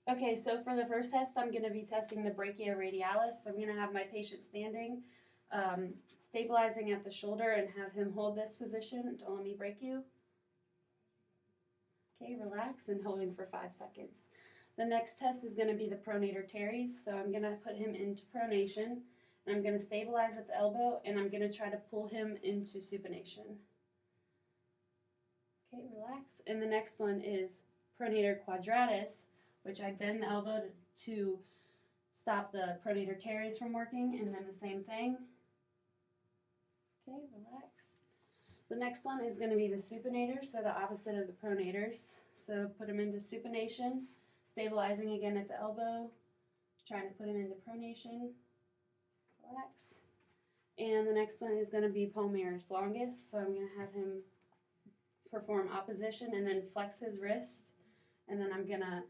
Okay, so for the first test, I'm going to be testing the brachioradialis. So I'm going to have my patient standing, stabilizing at the shoulder, and have him hold this position. Don't let me break you. Okay, relax and holding for 5 seconds. The next test is going to be the pronator teres. So I'm going to put him into pronation, and I'm going to stabilize at the elbow, and I'm going to try to pull him into supination. Okay, relax. And the next one is pronator quadratus, which I bend the elbow to stop the pronator teres from working, and then the same thing. Okay, relax. The next one is going to be the supinator, so the opposite of the pronators. So put him into supination, stabilizing again at the elbow, trying to put him into pronation. Relax. And the next one is going to be palmaris longus, so I'm going to have him perform opposition and then flex his wrist, and then I'm going to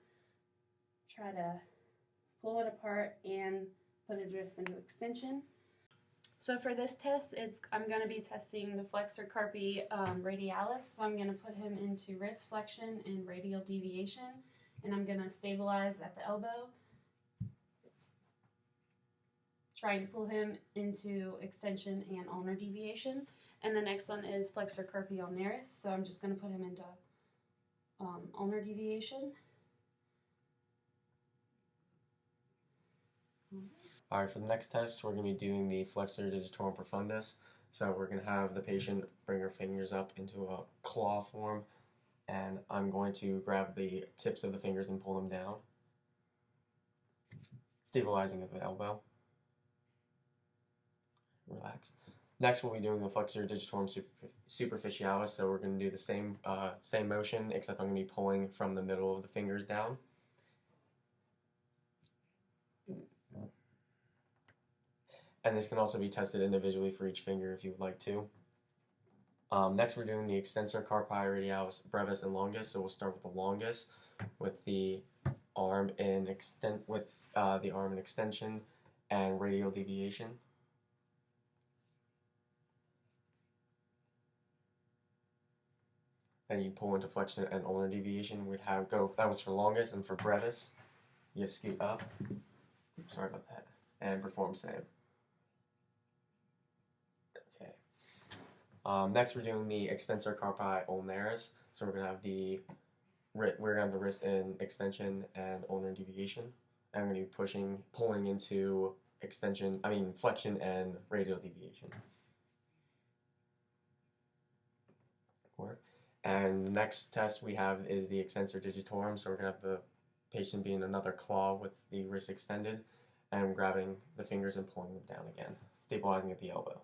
try to pull it apart and put his wrist into extension. So for this test, I'm going to be testing the flexor carpi radialis. So I'm going to put him into wrist flexion and radial deviation, and I'm going to stabilize at the elbow, trying to pull him into extension and ulnar deviation. And the next one is flexor carpi ulnaris. So I'm just going to put him into ulnar deviation. All right, for the next test, we're going to be doing the flexor digitorum profundus. So we're going to have the patient bring her fingers up into a claw form, and I'm going to grab the tips of the fingers and pull them down, stabilizing at the elbow. Relax. Next, we'll be doing the flexor digitorum superficialis. So we're going to do the same motion, except I'm going to be pulling from the middle of the fingers down. And this can also be tested individually for each finger if you would like to. Next, we're doing the extensor carpi radialis brevis and longus. So we'll start with the longus, with the arm in extension and radial deviation. And you pull into flexion and ulnar deviation. We'd have that was for longus, and for brevis, you scoot up. Sorry about that, and perform same. Next, we're doing the extensor carpi ulnaris. So we're gonna have the wrist in extension and ulnar deviation. And I'm gonna be pulling into flexion and radial deviation. And the next test we have is the extensor digitorum. So we're gonna have the patient be in another claw with the wrist extended, and grabbing the fingers and pulling them down again, stabilizing at the elbow.